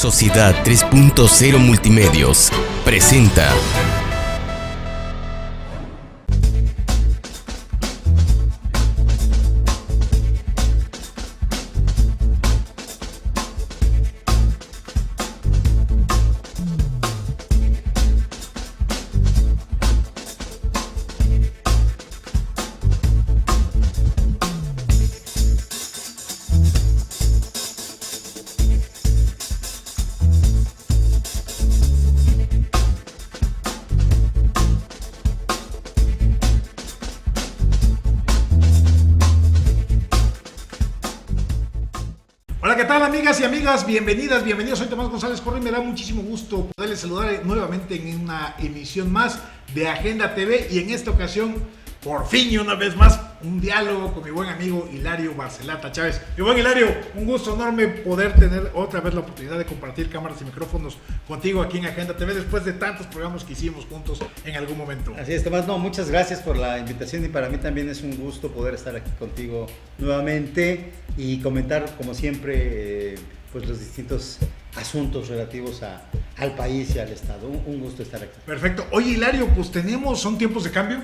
Sociedad 3.0 Multimedios presenta. Hola, ¿qué tal, amigas y amigas? Bienvenidos. Soy Tomás González Correa y me da muchísimo gusto poderles saludar nuevamente en una emisión más de Agenda TV, y en esta ocasión, por fin y una vez más, un diálogo con mi buen amigo Hilario Barcelata Chávez. Mi buen Hilario, un gusto enorme poder tener otra vez la oportunidad de compartir cámaras y micrófonos contigo aquí en Agenda TV después de tantos programas que hicimos juntos en algún momento. Así es, Tomás. No, muchas gracias por la invitación, y para mí también es un gusto poder estar aquí contigo nuevamente y comentar, como siempre, pues los distintos asuntos relativos al país y al Estado. Un gusto estar aquí. Perfecto. Oye, Hilario, pues son tiempos de cambio.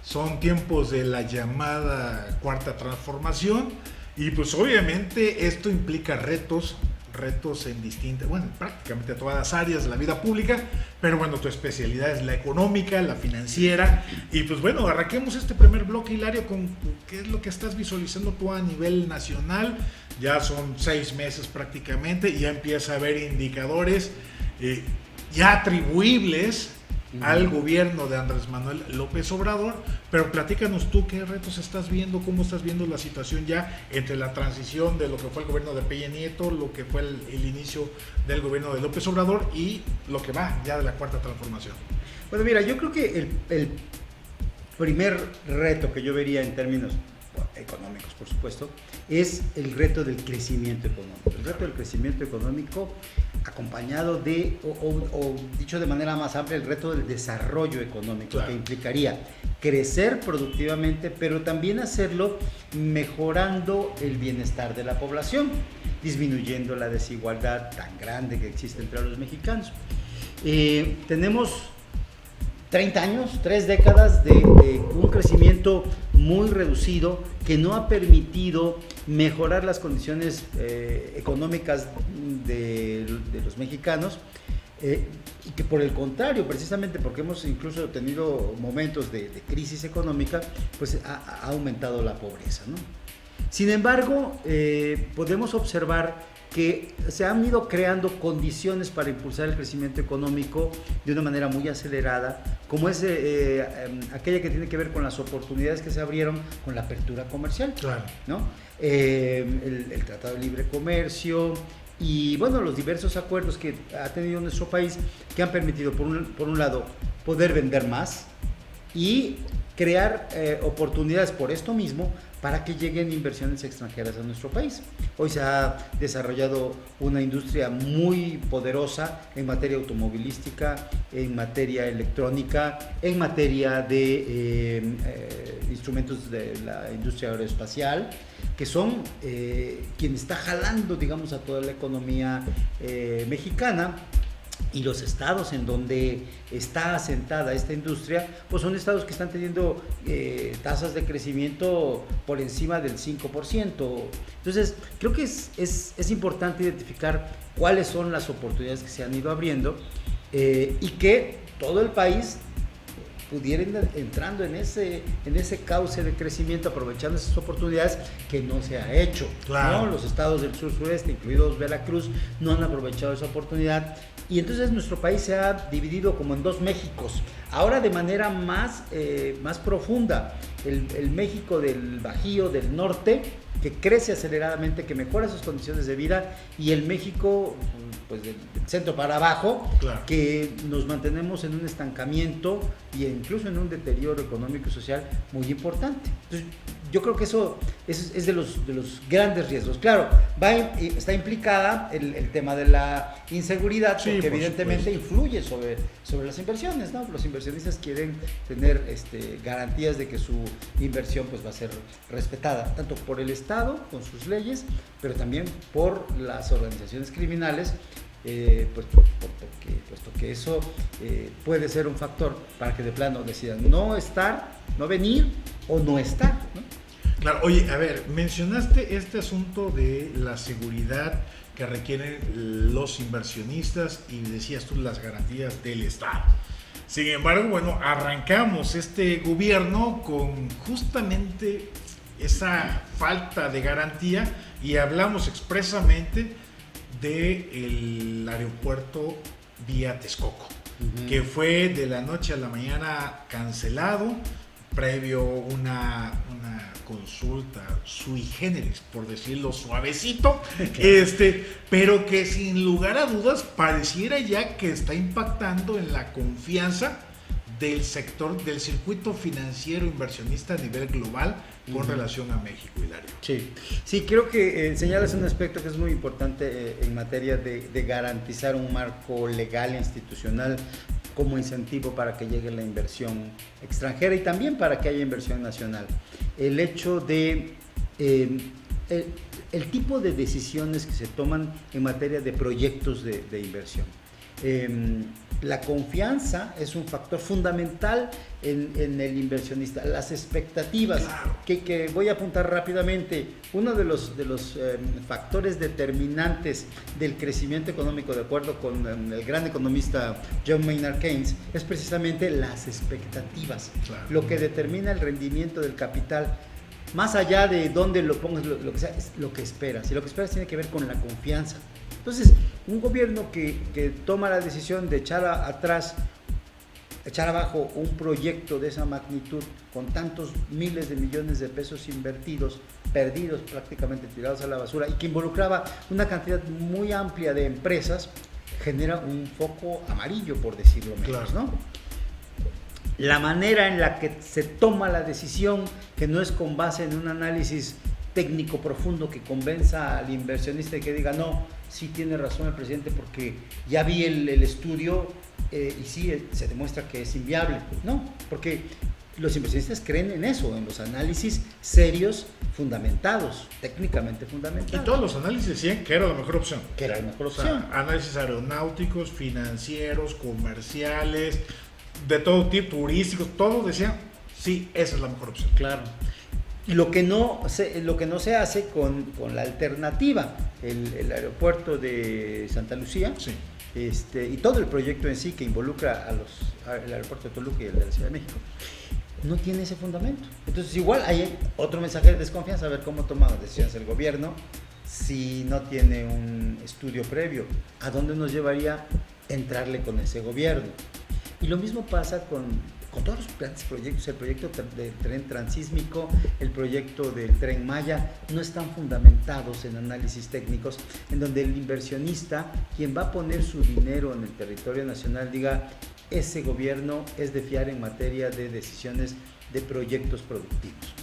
Son tiempos de la llamada cuarta transformación, y pues obviamente esto implica retos en distintas, prácticamente todas las áreas de la vida pública, pero bueno, tu especialidad es la económica, la financiera, y pues bueno, arranquemos este primer bloque, Hilario, con qué es lo que estás visualizando tú a nivel nacional. Ya son 6 meses prácticamente, y ya empieza a haber indicadores ya atribuibles al gobierno de Andrés Manuel López Obrador, pero platícanos tú qué retos estás viendo, cómo estás viendo la situación ya entre la transición de lo que fue el gobierno de Peña Nieto, lo que fue el inicio del gobierno de López Obrador y lo que va ya de la cuarta transformación. Bueno, mira, yo creo que el primer reto que yo vería en términos económicos, por supuesto, es el reto del crecimiento económico. El reto del crecimiento económico acompañado de, o dicho de manera más amplia, el reto del desarrollo económico, claro, que implicaría crecer productivamente, pero también hacerlo mejorando el bienestar de la población, disminuyendo la desigualdad tan grande que existe entre los mexicanos. Tenemos 30 años, 3 décadas de un crecimiento muy reducido que no ha permitido mejorar las condiciones económicas de los mexicanos, y que por el contrario, precisamente porque hemos incluso tenido momentos de crisis económica, pues ha aumentado la pobreza, ¿no? Sin embargo, podemos observar que se han ido creando condiciones para impulsar el crecimiento económico de una manera muy acelerada, como es aquella que tiene que ver con las oportunidades que se abrieron con la apertura comercial, claro, ¿no? El Tratado de Libre Comercio y, bueno, los diversos acuerdos que ha tenido nuestro país, que han permitido, por un lado, poder vender más y crear oportunidades por esto mismo para que lleguen inversiones extranjeras a nuestro país. Hoy se ha desarrollado una industria muy poderosa en materia automovilística, en materia electrónica, en materia de instrumentos de la industria aeroespacial, que son quien está jalando, digamos, a toda la economía mexicana. Y los estados en donde está asentada esta industria, pues son estados que están teniendo tasas de crecimiento por encima del 5%. Entonces, creo que es importante identificar cuáles son las oportunidades que se han ido abriendo, y que todo el país pudiera ir entrando en ese cauce de crecimiento, aprovechando esas oportunidades que no se ha hecho, claro, ¿no? Los estados del sur-sureste, incluidos Veracruz, no han aprovechado esa oportunidad. Y entonces nuestro país se ha dividido como en 2 Méxicos, ahora de manera más profunda, el México del Bajío, del norte, que crece aceleradamente, que mejora sus condiciones de vida, y el México, pues, del centro para abajo, claro, que nos mantenemos en un estancamiento e incluso en un deterioro económico y social muy importante. Entonces, yo creo que eso es de los grandes riesgos. Claro, está implicada el tema de la inseguridad, sí, porque evidentemente influye sobre las inversiones, ¿no? Los inversionistas quieren tener garantías de que su inversión, pues, va a ser respetada, tanto por el Estado con sus leyes, pero también por las organizaciones criminales puesto que eso puede ser un factor para que de plano decidan no estar, no venir o no estar, ¿no? Claro, oye, a ver, mencionaste este asunto de la seguridad que requieren los inversionistas y decías tú las garantías del Estado. Sin embargo, bueno, arrancamos este gobierno con justamente esa falta de garantía y hablamos expresamente del aeropuerto vía Texcoco, que fue de la noche a la mañana cancelado, previo una consulta sui generis, por decirlo suavecito, pero que sin lugar a dudas pareciera ya que está impactando en la confianza del sector, del circuito financiero inversionista a nivel global con relación a México, Hilario. Sí, creo que señalas un aspecto que es muy importante en materia de garantizar un marco legal e institucional como incentivo para que llegue la inversión extranjera y también para que haya inversión nacional. El hecho de el tipo de decisiones que se toman en materia de proyectos de inversión. La confianza es un factor fundamental en el inversionista. Las expectativas, claro, que voy a apuntar rápidamente. Uno de los factores determinantes del crecimiento económico, de acuerdo con el gran economista John Maynard Keynes, es precisamente las expectativas. Claro. Lo que determina el rendimiento del capital. Más allá de dónde lo pongas, lo que sea, es lo que esperas. Y lo que esperas tiene que ver con la confianza. Entonces, un gobierno que toma la decisión de echar abajo un proyecto de esa magnitud, con tantos miles de millones de pesos invertidos, perdidos, prácticamente tirados a la basura, y que involucraba una cantidad muy amplia de empresas, genera un foco amarillo, por decirlo menos, claro, ¿no? La manera en la que se toma la decisión, que no es con base en un análisis técnico profundo que convenza al inversionista y que diga, no, sí tiene razón el presidente porque ya vi el estudio y sí se demuestra que es inviable. No, porque los inversionistas creen en eso, en los análisis serios, fundamentados, técnicamente fundamentados. Y todos los análisis decían que era la mejor opción. Que era la mejor O sea, opción. análisis aeronáuticos, financieros, comerciales, de todo tipo, turísticos, todos decían, sí, esa es la mejor opción. Claro. Lo que no se hace con la alternativa, el aeropuerto de Santa Lucía, Sí. y todo el proyecto en sí que involucra el aeropuerto de Toluca y el de la Ciudad de México, no tiene ese fundamento. Entonces igual hay otro mensaje de desconfianza, a ver cómo toma las decisiones el gobierno si no tiene un estudio previo. ¿A dónde nos llevaría entrarle con ese gobierno? Y lo mismo pasa con todos los grandes proyectos. El proyecto del tren transísmico, el proyecto del Tren Maya, no están fundamentados en análisis técnicos, en donde el inversionista, quien va a poner su dinero en el territorio nacional, diga, ese gobierno es de fiar en materia de decisiones de proyectos productivos.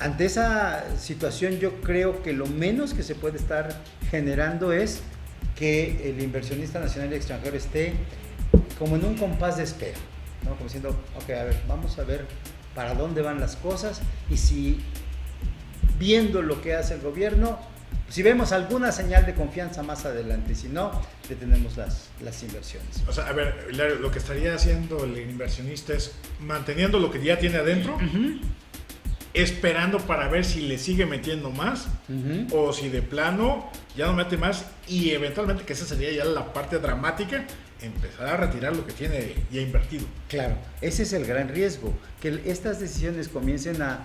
Ante esa situación, yo creo que lo menos que se puede estar generando es que el inversionista nacional y extranjero esté como en un compás de espera, ¿no? Como diciendo, ok, a ver, vamos a ver para dónde van las cosas, y si viendo lo que hace el gobierno, si vemos alguna señal de confianza más adelante, si no, detenemos las inversiones. O sea, a ver, Hilario, lo que estaría haciendo el inversionista es manteniendo lo que ya tiene adentro, esperando para ver si le sigue metiendo más, o si de plano ya no mete más, y eventualmente, que esa sería ya la parte dramática, empezar a retirar lo que tiene ya invertido. Claro, ese es el gran riesgo, que estas decisiones comiencen a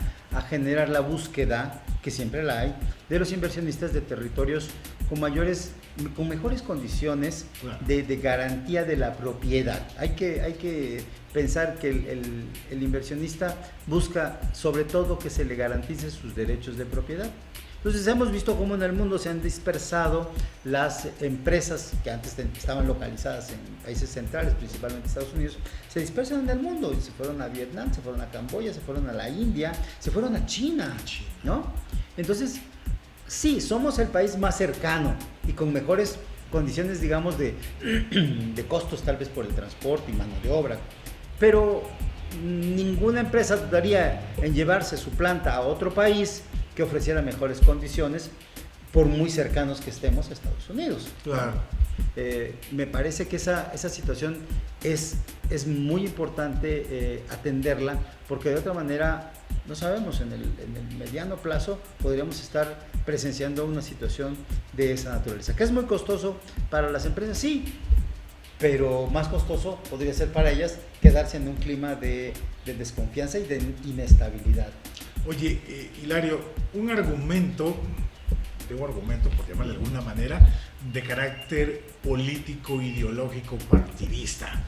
generar la búsqueda, que siempre la hay, de los inversionistas de territorios con mejores condiciones, claro, de garantía de la propiedad. Hay que pensar que el inversionista busca sobre todo que se le garantice sus derechos de propiedad. Entonces hemos visto cómo en el mundo se han dispersado las empresas que antes estaban localizadas en países centrales, principalmente Estados Unidos, se dispersan en el mundo y se fueron a Vietnam, se fueron a Camboya, se fueron a la India, se fueron a China, ¿no? Entonces, sí, somos el país más cercano y con mejores condiciones, digamos, de costos, tal vez por el transporte y mano de obra, pero ninguna empresa dudaría en llevarse su planta a otro país que ofreciera mejores condiciones, por muy cercanos que estemos a Estados Unidos. Claro. Me parece que esa situación es muy importante atenderla, porque de otra manera, no sabemos, en el mediano plazo podríamos estar presenciando una situación de esa naturaleza, que es muy costoso para las empresas, sí, pero más costoso podría ser para ellas quedarse en un clima de desconfianza y de inestabilidad. Oye, Hilario, un argumento por llamarlo de alguna manera, de carácter político, ideológico, partidista,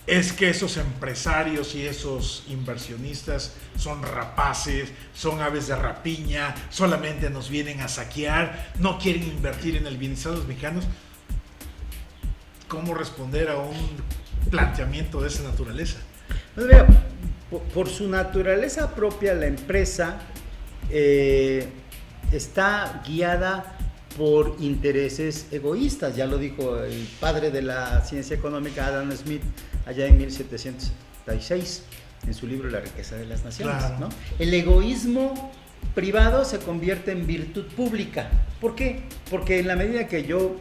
es que esos empresarios y esos inversionistas son rapaces, son aves de rapiña, solamente nos vienen a saquear, no quieren invertir en el bienestar de los mexicanos. ¿Cómo responder a un planteamiento de esa naturaleza? Pues mira, por su naturaleza propia, la empresa está guiada por intereses egoístas. Ya lo dijo el padre de la ciencia económica, Adam Smith, allá en 1776, en su libro La riqueza de las naciones. Claro. ¿No? El egoísmo privado se convierte en virtud pública. ¿Por qué? Porque en la medida que yo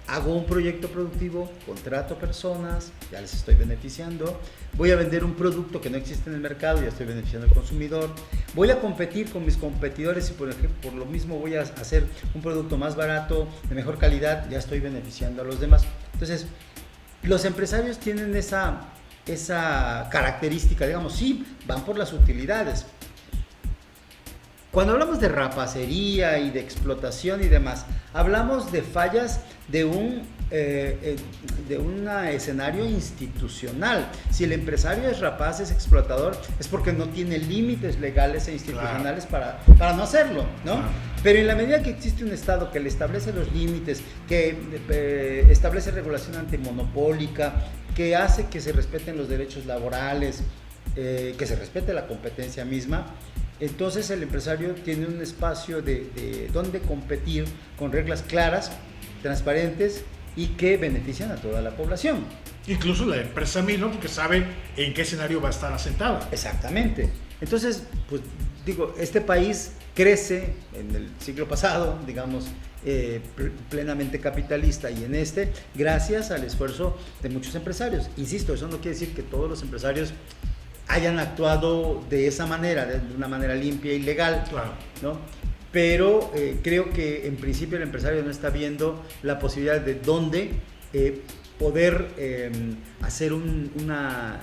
hago un proyecto productivo, contrato personas, ya les estoy beneficiando, voy a vender un producto que no existe en el mercado, ya estoy beneficiando al consumidor, voy a competir con mis competidores y por lo mismo voy a hacer un producto más barato, de mejor calidad, ya estoy beneficiando a los demás. Entonces, los empresarios tienen esa característica, digamos, sí, van por las utilidades. Cuando hablamos de rapacería y de explotación y demás, hablamos de fallas de un escenario institucional. Si el empresario es rapaz, es explotador, es porque no tiene límites legales e institucionales para no hacerlo, ¿no? Pero en la medida que existe un Estado que le establece los límites, que establece regulación antimonopólica, que hace que se respeten los derechos laborales, que se respete la competencia misma, entonces el empresario tiene un espacio de donde competir con reglas claras, transparentes y que benefician a toda la población. Incluso la empresa misma, porque sabe en qué escenario va a estar asentada. Exactamente. Entonces, pues digo, este país crece en el siglo pasado, digamos, plenamente capitalista, y en gracias al esfuerzo de muchos empresarios. Insisto, eso no quiere decir que todos los empresarios hayan actuado de esa manera, de una manera limpia y legal, Claro. ¿no? Pero creo que en principio el empresario no está viendo la posibilidad de dónde poder hacer una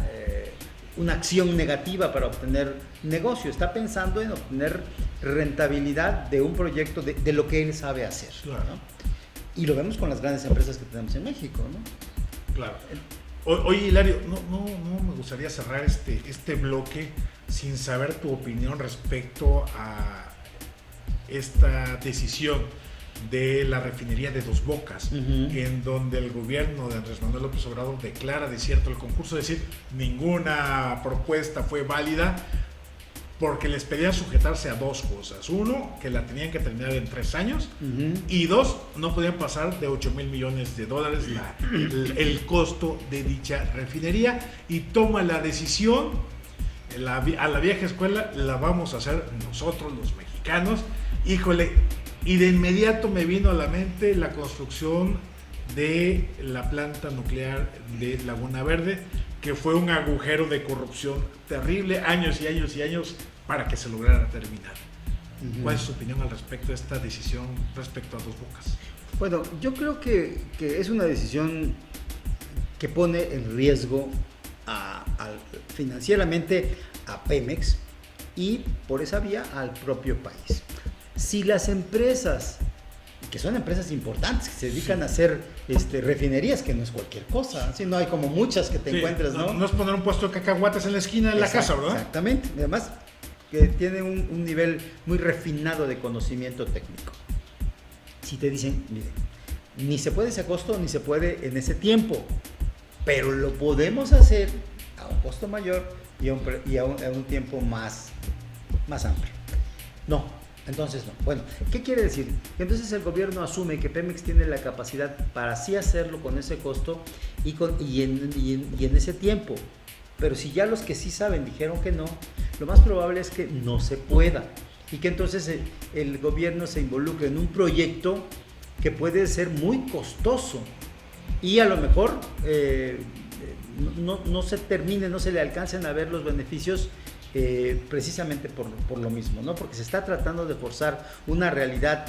acción negativa para obtener negocio. Está pensando en obtener rentabilidad de un proyecto, de lo que él sabe hacer. Claro. ¿No? Y lo vemos con las grandes empresas que tenemos en México, ¿no? Claro. Oye, Hilario, no me gustaría cerrar este bloque sin saber tu opinión respecto a esta decisión de la refinería de Dos Bocas, en donde el gobierno de Andrés Manuel López Obrador declara desierto el concurso, es decir, ninguna propuesta fue válida, porque les pedían sujetarse a dos cosas. Uno, que la tenían que terminar en 3 años, y dos, no podían pasar de $8,000 millones el costo de dicha refinería, y toma la decisión, a la vieja escuela, la vamos a hacer nosotros los mexicanos. Híjole, y de inmediato me vino a la mente la construcción de la planta nuclear de Laguna Verde, que fue un agujero de corrupción terrible, años y años y años para que se lograra terminar. ¿Cuál es su opinión al respecto de esta decisión respecto a Dos Bocas? Bueno, yo creo que es una decisión que pone en riesgo financieramente a Pemex y por esa vía al propio país. Si las empresas, que son empresas importantes, que se dedican a hacer refinerías, que no es cualquier cosa, ¿sí? No hay como muchas que te encuentres, ¿no? No es poner un puesto de cacahuates en la esquina de la casa, ¿verdad? Exactamente, además que tiene un nivel muy refinado de conocimiento técnico. Si te dicen, miren, ni se puede ese costo, ni se puede en ese tiempo, pero lo podemos hacer a un costo mayor y a un tiempo más amplio. No. Entonces no. Bueno, ¿qué quiere decir? Que entonces el gobierno asume que Pemex tiene la capacidad para sí hacerlo con ese costo y en ese tiempo. Pero si ya los que sí saben dijeron que no, lo más probable es que no se pueda. Y que entonces el gobierno se involucre en un proyecto que puede ser muy costoso y a lo mejor no se termine, no se le alcancen a ver los beneficios precisamente por lo mismo, ¿no? Porque se está tratando de forzar una realidad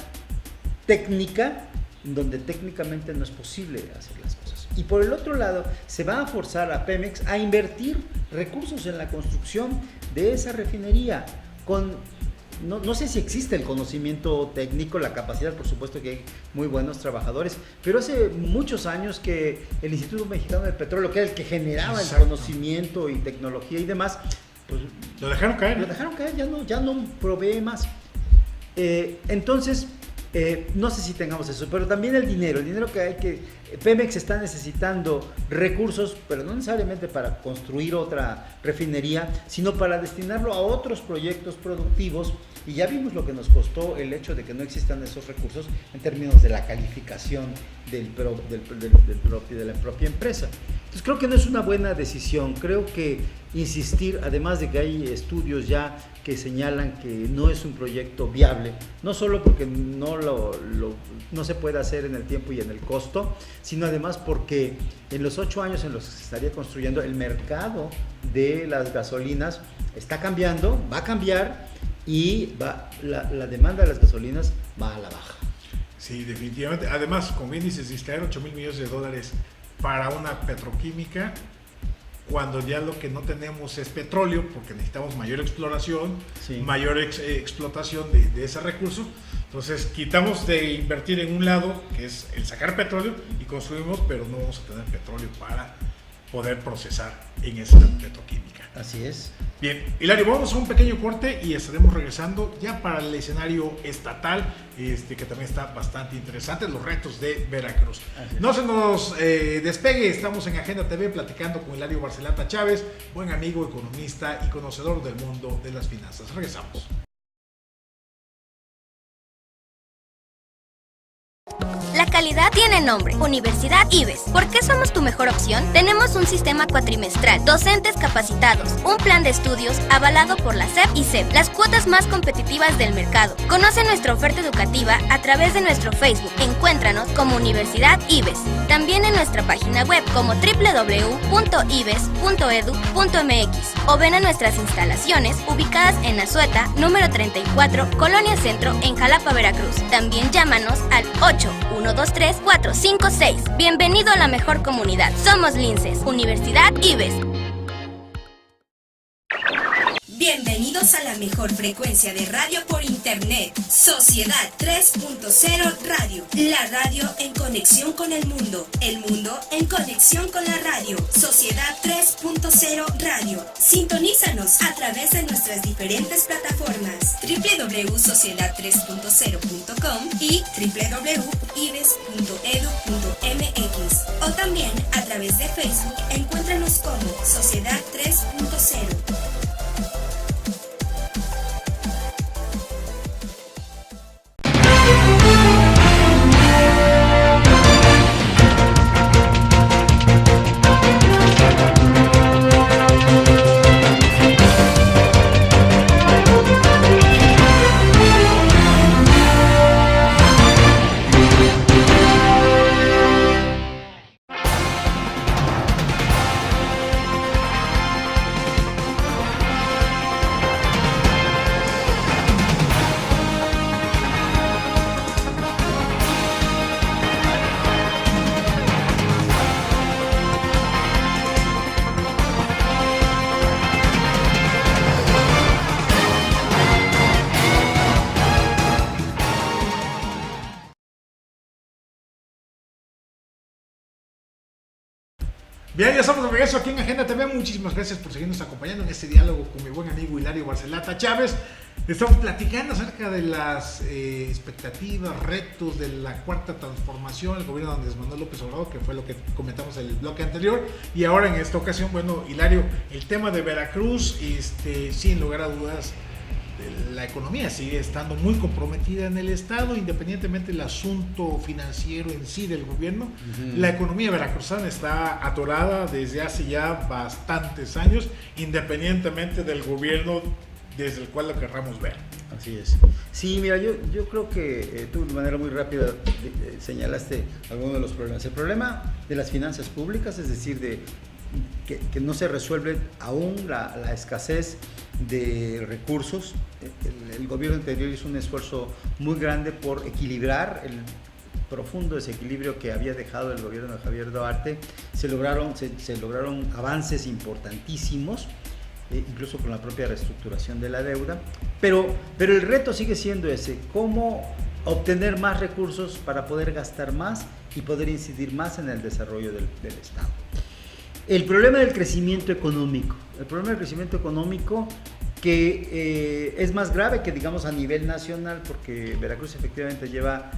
técnica donde técnicamente no es posible hacer las cosas. Y por el otro lado, se va a forzar a Pemex a invertir recursos en la construcción de esa refinería no sé si existe el conocimiento técnico, la capacidad, por supuesto que hay muy buenos trabajadores, pero hace muchos años que el Instituto Mexicano del Petróleo, que era el que generaba el conocimiento y tecnología y demás, pues lo dejaron caer, ya no provee más. Entonces, no sé si tengamos eso, pero también el dinero Pemex está necesitando recursos, pero no necesariamente para construir otra refinería, sino para destinarlo a otros proyectos productivos, y ya vimos lo que nos costó el hecho de que no existan esos recursos en términos de la calificación de la propia empresa. Entonces creo que no es una buena decisión, creo que insistir, además de que hay estudios ya que señalan que no es un proyecto viable, no solo porque no se puede hacer en el tiempo y en el costo, sino además porque en los 8 años en los que se estaría construyendo, el mercado de las gasolinas está cambiando, va a cambiar, y la demanda de las gasolinas va a la baja. Sí, definitivamente. Además, como bien dices, distraer $8,000 millones para una petroquímica, cuando ya lo que no tenemos es petróleo, porque necesitamos mayor exploración, sí, mayor explotación de ese recurso. Entonces quitamos de invertir en un lado, que es el sacar petróleo, y construimos, pero no vamos a tener petróleo para poder procesar en esa petroquímica. Así es. Bien, Hilario, vamos a un pequeño corte y estaremos regresando ya para el escenario estatal, que también está bastante interesante, los retos de Veracruz. No se nos despegue, estamos en Agenda TV platicando con Hilario Barcelata Chávez, buen amigo, economista y conocedor del mundo de las finanzas. Regresamos. La calidad tiene nombre, Universidad IBES. ¿Por qué somos tu mejor opción? Tenemos un sistema cuatrimestral, docentes capacitados, un plan de estudios avalado por la SEP y CEP, las cuotas más competitivas del mercado. Conoce nuestra oferta educativa a través de nuestro Facebook. Encuéntranos como Universidad IBES. También en nuestra página web como www.ibes.edu.mx o ven a nuestras instalaciones ubicadas en Azueta, número 34, Colonia Centro, en Jalapa, Veracruz. También llámanos al 8-123-456. Bienvenido a la mejor comunidad. Somos Linces, Universidad IBES. Bienvenidos a la mejor frecuencia de radio por internet, Sociedad 3.0 Radio, la radio en conexión con el mundo en conexión con la radio, Sociedad 3.0 Radio. Sintonízanos a través de nuestras diferentes plataformas, www.sociedad3.0.com y www.ibes.edu.mx, o también a través de Facebook. Encuéntranos como Sociedad 3.0. Bien, ya estamos de regreso aquí en Agenda TV. Muchísimas gracias por seguirnos acompañando en este diálogo con mi buen amigo Hilario Barcelata Chávez. Estamos platicando acerca de las expectativas, retos de la cuarta transformación, el gobierno de Andrés Manuel López Obrador, que fue lo que comentamos en el bloque anterior. Y ahora en esta ocasión, bueno, Hilario, el tema de Veracruz, sin lugar a dudas, la economía sigue estando muy comprometida en el estado, independientemente del asunto financiero en sí del gobierno. La economía veracruzana está atorada desde hace ya bastantes años, independientemente del gobierno desde el cual lo querramos ver. Así es. Sí, mira, yo creo que tú de manera muy rápida señalaste algunos de los problemas. El problema de las finanzas públicas, es decir, que no se resuelve aún la escasez de recursos. El gobierno anterior hizo un esfuerzo muy grande por equilibrar el profundo desequilibrio que había dejado el gobierno de Javier Duarte. Se lograron avances importantísimos, incluso con la propia reestructuración de la deuda, pero el reto sigue siendo ese: cómo obtener más recursos para poder gastar más y poder incidir más en el desarrollo del Estado. El problema del crecimiento económico, que es más grave que, digamos, a nivel nacional, porque Veracruz efectivamente lleva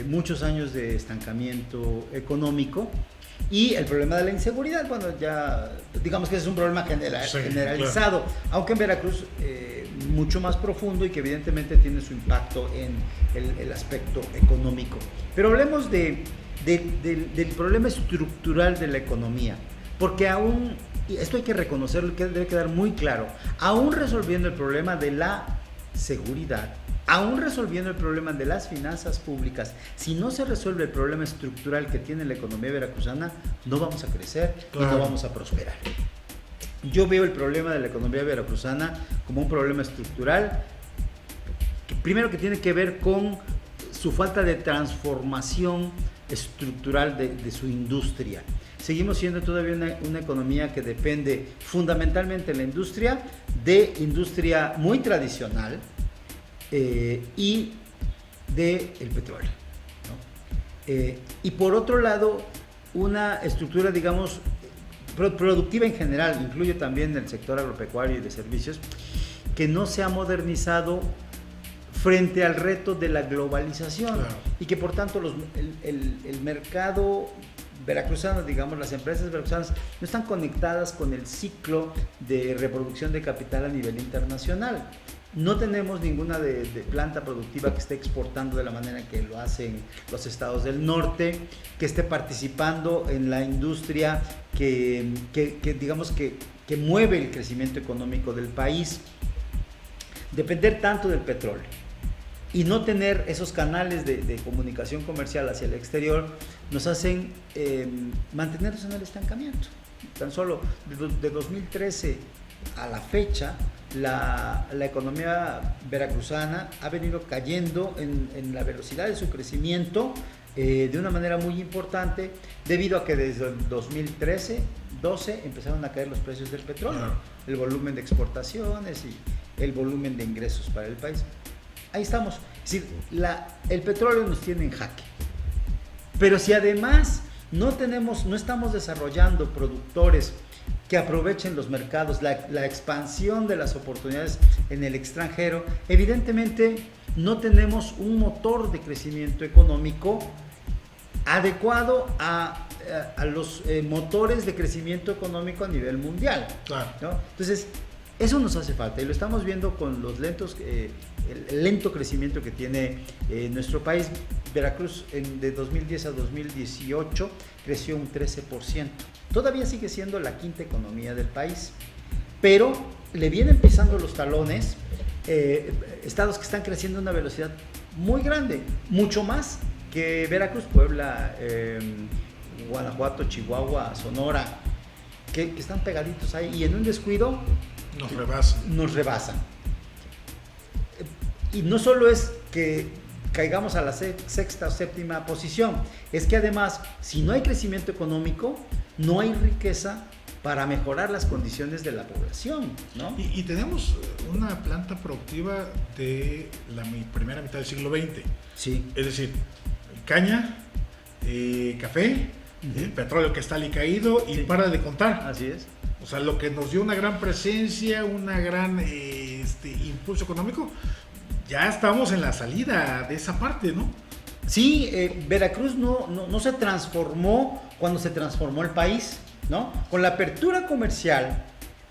muchos años de estancamiento económico. Y el problema de la inseguridad, bueno, ya digamos que ese es un problema generalizado, claro, aunque en Veracruz mucho más profundo y que evidentemente tiene su impacto en el aspecto económico. Pero hablemos del problema estructural de la economía, porque aún, y esto hay que reconocerlo, que debe quedar muy claro, aún resolviendo el problema de la seguridad, aún resolviendo el problema de las finanzas públicas, si no se resuelve el problema estructural que tiene la economía veracruzana, no vamos a crecer, claro, y no vamos a prosperar. Yo veo el problema de la economía veracruzana como un problema estructural, primero que tiene que ver con su falta de transformación estructural de su industria. Seguimos siendo todavía una economía que depende fundamentalmente de industria muy tradicional, y del petróleo, ¿no? Y por otro lado, una estructura, digamos, productiva en general, incluye también el sector agropecuario y de servicios, que no se ha modernizado frente al reto de la globalización, claro, y que por tanto el mercado veracruzano, digamos, las empresas veracruzanas no están conectadas con el ciclo de reproducción de capital a nivel internacional. No tenemos ninguna de planta productiva que esté exportando de la manera que lo hacen los estados del norte, que esté participando en la industria que digamos que mueve el crecimiento económico del país. Depender tanto del petróleo y no tener esos canales de comunicación comercial hacia el exterior nos hacen mantenernos en el estancamiento. Tan solo de 2013 a la fecha, la economía veracruzana ha venido cayendo en la velocidad de su crecimiento de una manera muy importante, debido a que desde el 2013-12 empezaron a caer los precios del petróleo, el volumen de exportaciones y el volumen de ingresos para el país. Ahí estamos. Es decir, el petróleo nos tiene en jaque. Pero si además no estamos desarrollando productores que aprovechen los mercados, la expansión de las oportunidades en el extranjero, evidentemente no tenemos un motor de crecimiento económico adecuado a los motores de crecimiento económico a nivel mundial, claro, ¿no? Entonces, eso nos hace falta y lo estamos viendo con los el lento crecimiento que tiene nuestro país. Veracruz de 2010 a 2018 creció un 13%. Todavía sigue siendo la quinta economía del país, pero le vienen pisando los talones estados que están creciendo a una velocidad muy grande, mucho más que Veracruz, Puebla, Guanajuato, Chihuahua, Sonora, que están pegaditos ahí y en un descuido nos rebasan. Y no solo es que caigamos a la sexta o séptima posición, es que además, si no hay crecimiento económico, no hay riqueza para mejorar las condiciones de la población, ¿no? Y tenemos una planta productiva de la primera mitad del siglo XX. Sí. Es decir, caña, café, el petróleo que está alicaído y para de contar. Así es. O sea, lo que nos dio una gran presencia, una gran impulso económico, ya estamos en la salida de esa parte, ¿no? Sí, Veracruz no se transformó cuando se transformó el país, ¿no? Con la apertura comercial,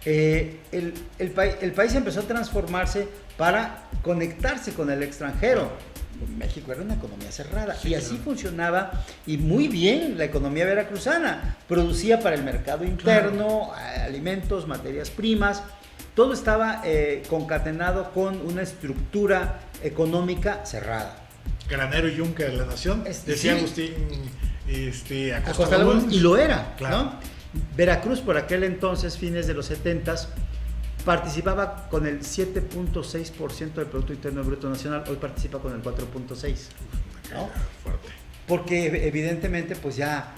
el país empezó a transformarse para conectarse con el extranjero. México era una economía cerrada, sí, y así funcionaba, y muy bien la economía veracruzana. Producía para el mercado interno, alimentos, materias primas, todo estaba concatenado con una estructura económica cerrada. Granero y yunque de la nación, decía sí. Agustín Acosta Laguna, y lo era, claro. ¿no? Veracruz por aquel entonces, fines de los 70s, participaba con el 7.6% del Producto Interno Bruto Nacional, hoy participa con el 4.6%, ¿no? Fuerte. Porque evidentemente pues ya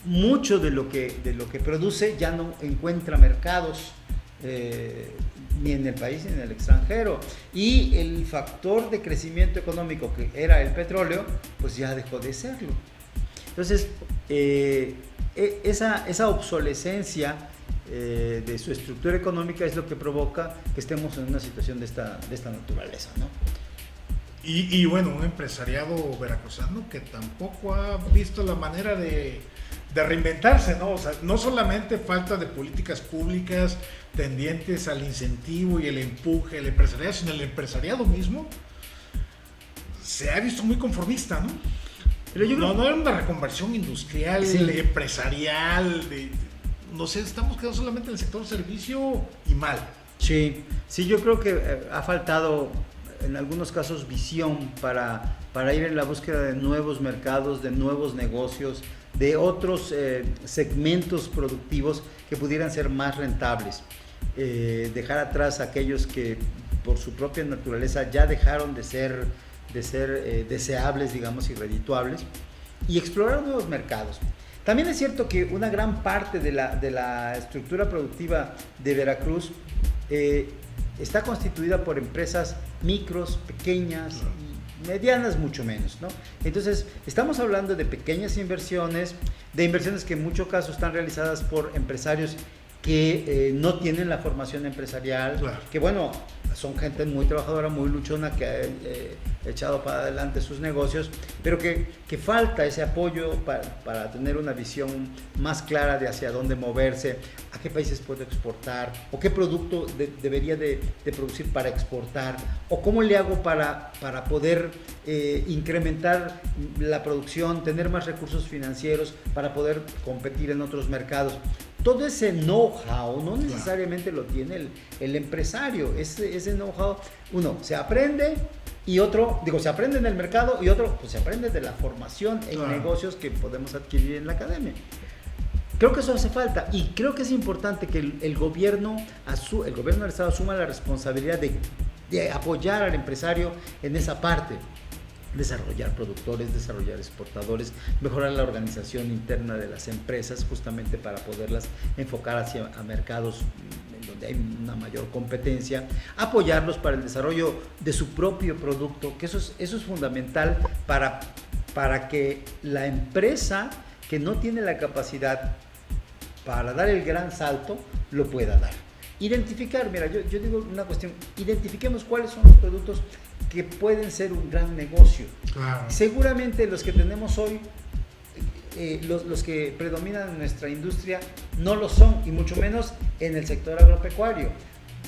mucho de lo que produce ya no encuentra mercados ni en el país ni en el extranjero, y el factor de crecimiento económico que era el petróleo pues ya dejó de serlo. Entonces esa obsolescencia de su estructura económica es lo que provoca que estemos en una situación de esta naturaleza, ¿no? Y bueno, un empresariado veracruzano que tampoco ha visto la manera de reinventarse, ¿no? O sea, no solamente falta de políticas públicas tendientes al incentivo y el empuje del empresariado, sino el empresariado mismo se ha visto muy conformista, ¿no? Pero yo creo no era una reconversión industrial, sí, empresarial, no sé, estamos quedando solamente en el sector servicio y mal. Sí, yo creo que ha faltado en algunos casos visión para ir en la búsqueda de nuevos mercados, de nuevos negocios, de otros segmentos productivos que pudieran ser más rentables. Dejar atrás aquellos que por su propia naturaleza ya dejaron de ser deseables, digamos, y redituables, y explorar nuevos mercados. También es cierto que una gran parte de la estructura productiva de Veracruz está constituida por empresas micros, pequeñas y medianas mucho menos, ¿no? Entonces, estamos hablando de pequeñas inversiones, de inversiones que en muchos casos están realizadas por empresarios que no tienen la formación empresarial, claro, que bueno, son gente muy trabajadora, muy luchona, que ha echado para adelante sus negocios, pero que falta ese apoyo para tener una visión más clara de hacia dónde moverse, a qué países puedo exportar, o qué producto debería de producir para exportar, o cómo le hago para poder incrementar la producción, tener más recursos financieros para poder competir en otros mercados. Todo ese know-how no necesariamente lo tiene el empresario. Ese know-how, uno se aprende y otro, se aprende en el mercado, y otro pues se aprende de la formación en negocios que podemos adquirir en la academia. Creo que eso hace falta, y creo que es importante que el gobierno del Estado asuma la responsabilidad de apoyar al empresario en esa parte. Desarrollar productores, desarrollar exportadores, mejorar la organización interna de las empresas justamente para poderlas enfocar hacia mercados en donde hay una mayor competencia, apoyarlos para el desarrollo de su propio producto, que eso es fundamental para que la empresa que no tiene la capacidad para dar el gran salto lo pueda dar. Identificar, mira, yo digo una cuestión, identifiquemos cuáles son los productos que pueden ser un gran negocio. Claro. Seguramente los que tenemos hoy, los que predominan en nuestra industria, no lo son, y mucho menos en el sector agropecuario.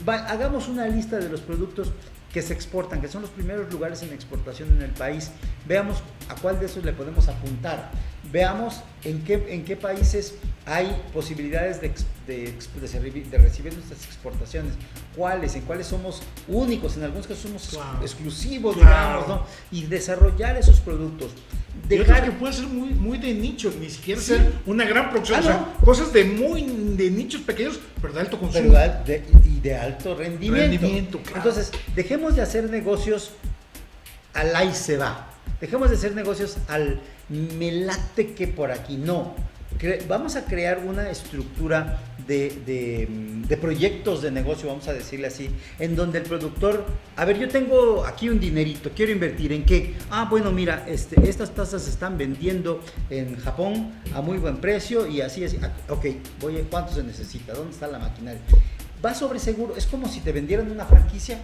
Hagamos una lista de los productos que se exportan, que son los primeros lugares en exportación en el país. Veamos a cuál de esos le podemos apuntar. Veamos en qué países hay posibilidades de recibir nuestras exportaciones, en cuáles somos únicos, en algunos casos somos exclusivos, digamos, ¿no? Y desarrollar esos productos. Dejar que puede ser muy de nicho, ni siquiera ser una gran producción, o sea, cosas de nichos pequeños, pero de alto consumo. Y de alto rendimiento. Claro. Entonces, dejemos de hacer negocios al ahí se va. Dejemos de hacer negocios al me late que por aquí no. Vamos a crear una estructura de proyectos de negocio, vamos a decirle así, en donde el productor, a ver, yo tengo aquí un dinerito, quiero invertir, ¿en qué? Bueno, mira, estas tazas se están vendiendo en Japón a muy buen precio y así, ok, ¿cuánto se necesita? ¿Dónde está la maquinaria? Va sobre seguro, es como si te vendieran una franquicia,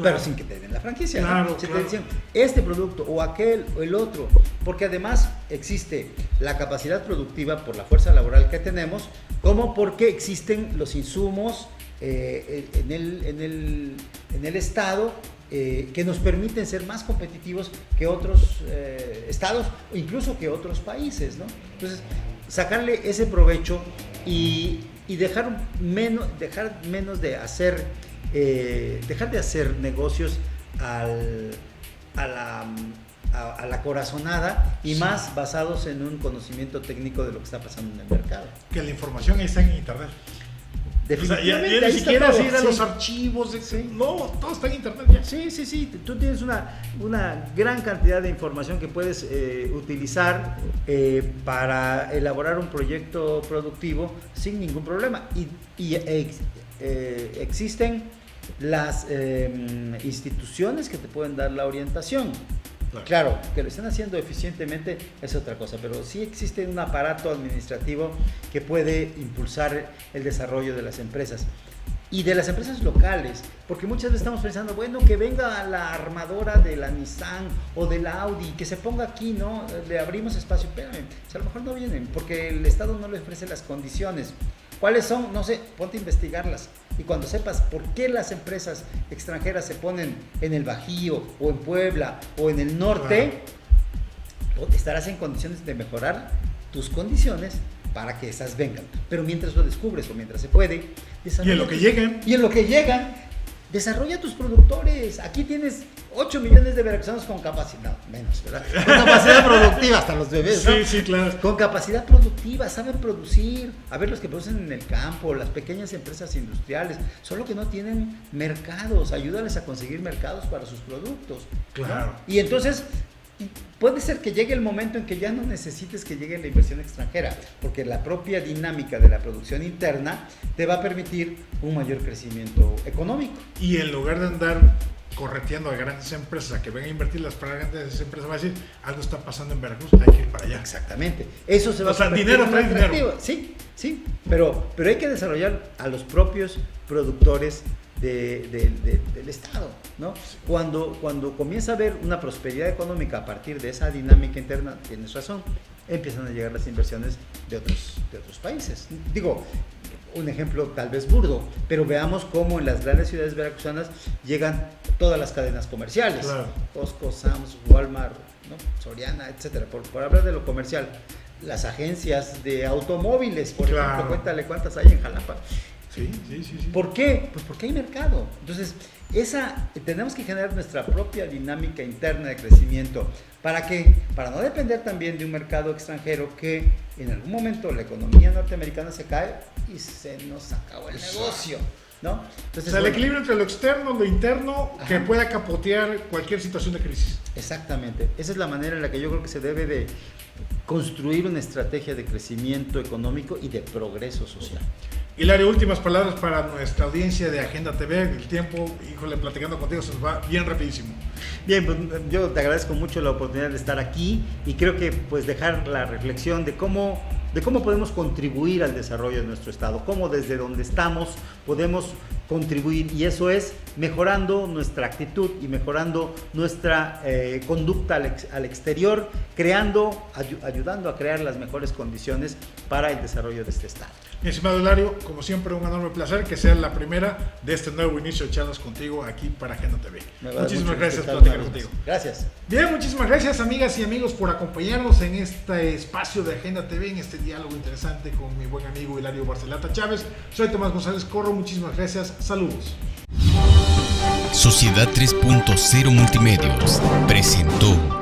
pero sin que te den la franquicia, ¿no? Te dicen este producto o aquel o el otro, porque además existe la capacidad productiva por la fuerza laboral que tenemos, como porque existen los insumos en el estado que nos permiten ser más competitivos que otros estados o incluso que otros países, ¿no? Entonces, sacarle ese provecho y y dejar menos de hacer, dejar de hacer negocios a la corazonada y más basados en un conocimiento técnico de lo que está pasando en el mercado. Que la información ahí está en internet. Definitivamente, O sea, ya ahí ni está siquiera todo, ir a sí. los archivos. Sí. No, todo está en internet ya. Sí, tú tienes una gran cantidad de información que puedes utilizar para elaborar un proyecto productivo sin ningún problema. Y existen las instituciones que te pueden dar la orientación. Claro, que lo estén haciendo eficientemente es otra cosa, pero sí existe un aparato administrativo que puede impulsar el desarrollo de las empresas y de las empresas locales, porque muchas veces estamos pensando, bueno, que venga la armadora de la Nissan o de la Audi, que se ponga aquí, ¿no? Le abrimos espacio, espérame, a lo mejor no vienen, porque el Estado no le ofrece las condiciones. ¿Cuáles son? No sé, ponte a investigarlas. Y cuando sepas por qué las empresas extranjeras se ponen en el Bajío o en Puebla o en el norte, estarás en condiciones de mejorar tus condiciones para que esas vengan. Pero mientras lo descubres o mientras se puede, Y en lo que llegan. Y en lo que llegan, desarrolla tus productores. Aquí tienes 8 millones de veracruzanos con capacidad, no, menos, ¿verdad? Con capacidad productiva, hasta los bebés, ¿no? Sí, claro. Con capacidad productiva, saben producir. A ver, los que producen en el campo, las pequeñas empresas industriales, solo que no tienen mercados, ayúdales a conseguir mercados para sus productos, ¿no? Claro. Y entonces, puede ser que llegue el momento en que ya no necesites que llegue la inversión extranjera, porque la propia dinámica de la producción interna te va a permitir un mayor crecimiento económico. Y en lugar de andar correteando a grandes empresas a que vengan a invertir, las grandes empresas van a decir, algo está pasando en Veracruz, hay que ir para allá. Exactamente. Eso se va O sea, a convertir dinero en trae atractivo. dinero. Sí, pero hay que desarrollar a los propios productores del Estado, ¿no? Cuando comienza a haber una prosperidad económica a partir de esa dinámica interna, tienes razón, empiezan a llegar las inversiones de otros países. Digo, un ejemplo tal vez burdo, pero veamos cómo en las grandes ciudades veracruzanas llegan todas las cadenas comerciales, claro. Costco, Sam's, Walmart, ¿no? Soriana, etcétera, por hablar de lo comercial. Las agencias de automóviles, por ejemplo, cuéntale cuántas hay en Jalapa. Sí. ¿Por qué? Pues porque hay mercado. Entonces, tenemos que generar nuestra propia dinámica interna de crecimiento. ¿Para qué? Para no depender también de un mercado extranjero que en algún momento la economía norteamericana se cae y se nos acabó el negocio, ¿no? Entonces, o sea, el equilibrio entre lo externo, lo interno, que pueda capotear cualquier situación de crisis. Exactamente. Esa es la manera en la que yo creo que se debe de construir una estrategia de crecimiento económico y de progreso social. Hilario, últimas palabras para nuestra audiencia de Agenda TV. El tiempo, híjole, platicando contigo se nos va bien rapidísimo. Bien, pues yo te agradezco mucho la oportunidad de estar aquí y creo que pues dejar la reflexión de cómo podemos contribuir al desarrollo de nuestro estado, cómo desde donde estamos podemos contribuir, y eso es mejorando nuestra actitud y mejorando nuestra conducta al exterior, ayudando a crear las mejores condiciones para el desarrollo de este estado. Mi estimado Hilario, como siempre, un enorme placer que sea la primera de este nuevo inicio de charlas contigo aquí para Agenda TV. Muchísimas gracias por platicar contigo. Gracias. Bien, muchísimas gracias, amigas y amigos, por acompañarnos en este espacio de Agenda TV, en este diálogo interesante con mi buen amigo Hilario Barcelata Chávez. Soy Tomás González Corro, muchísimas gracias, saludos. Sociedad 3.0 Multimedios presentó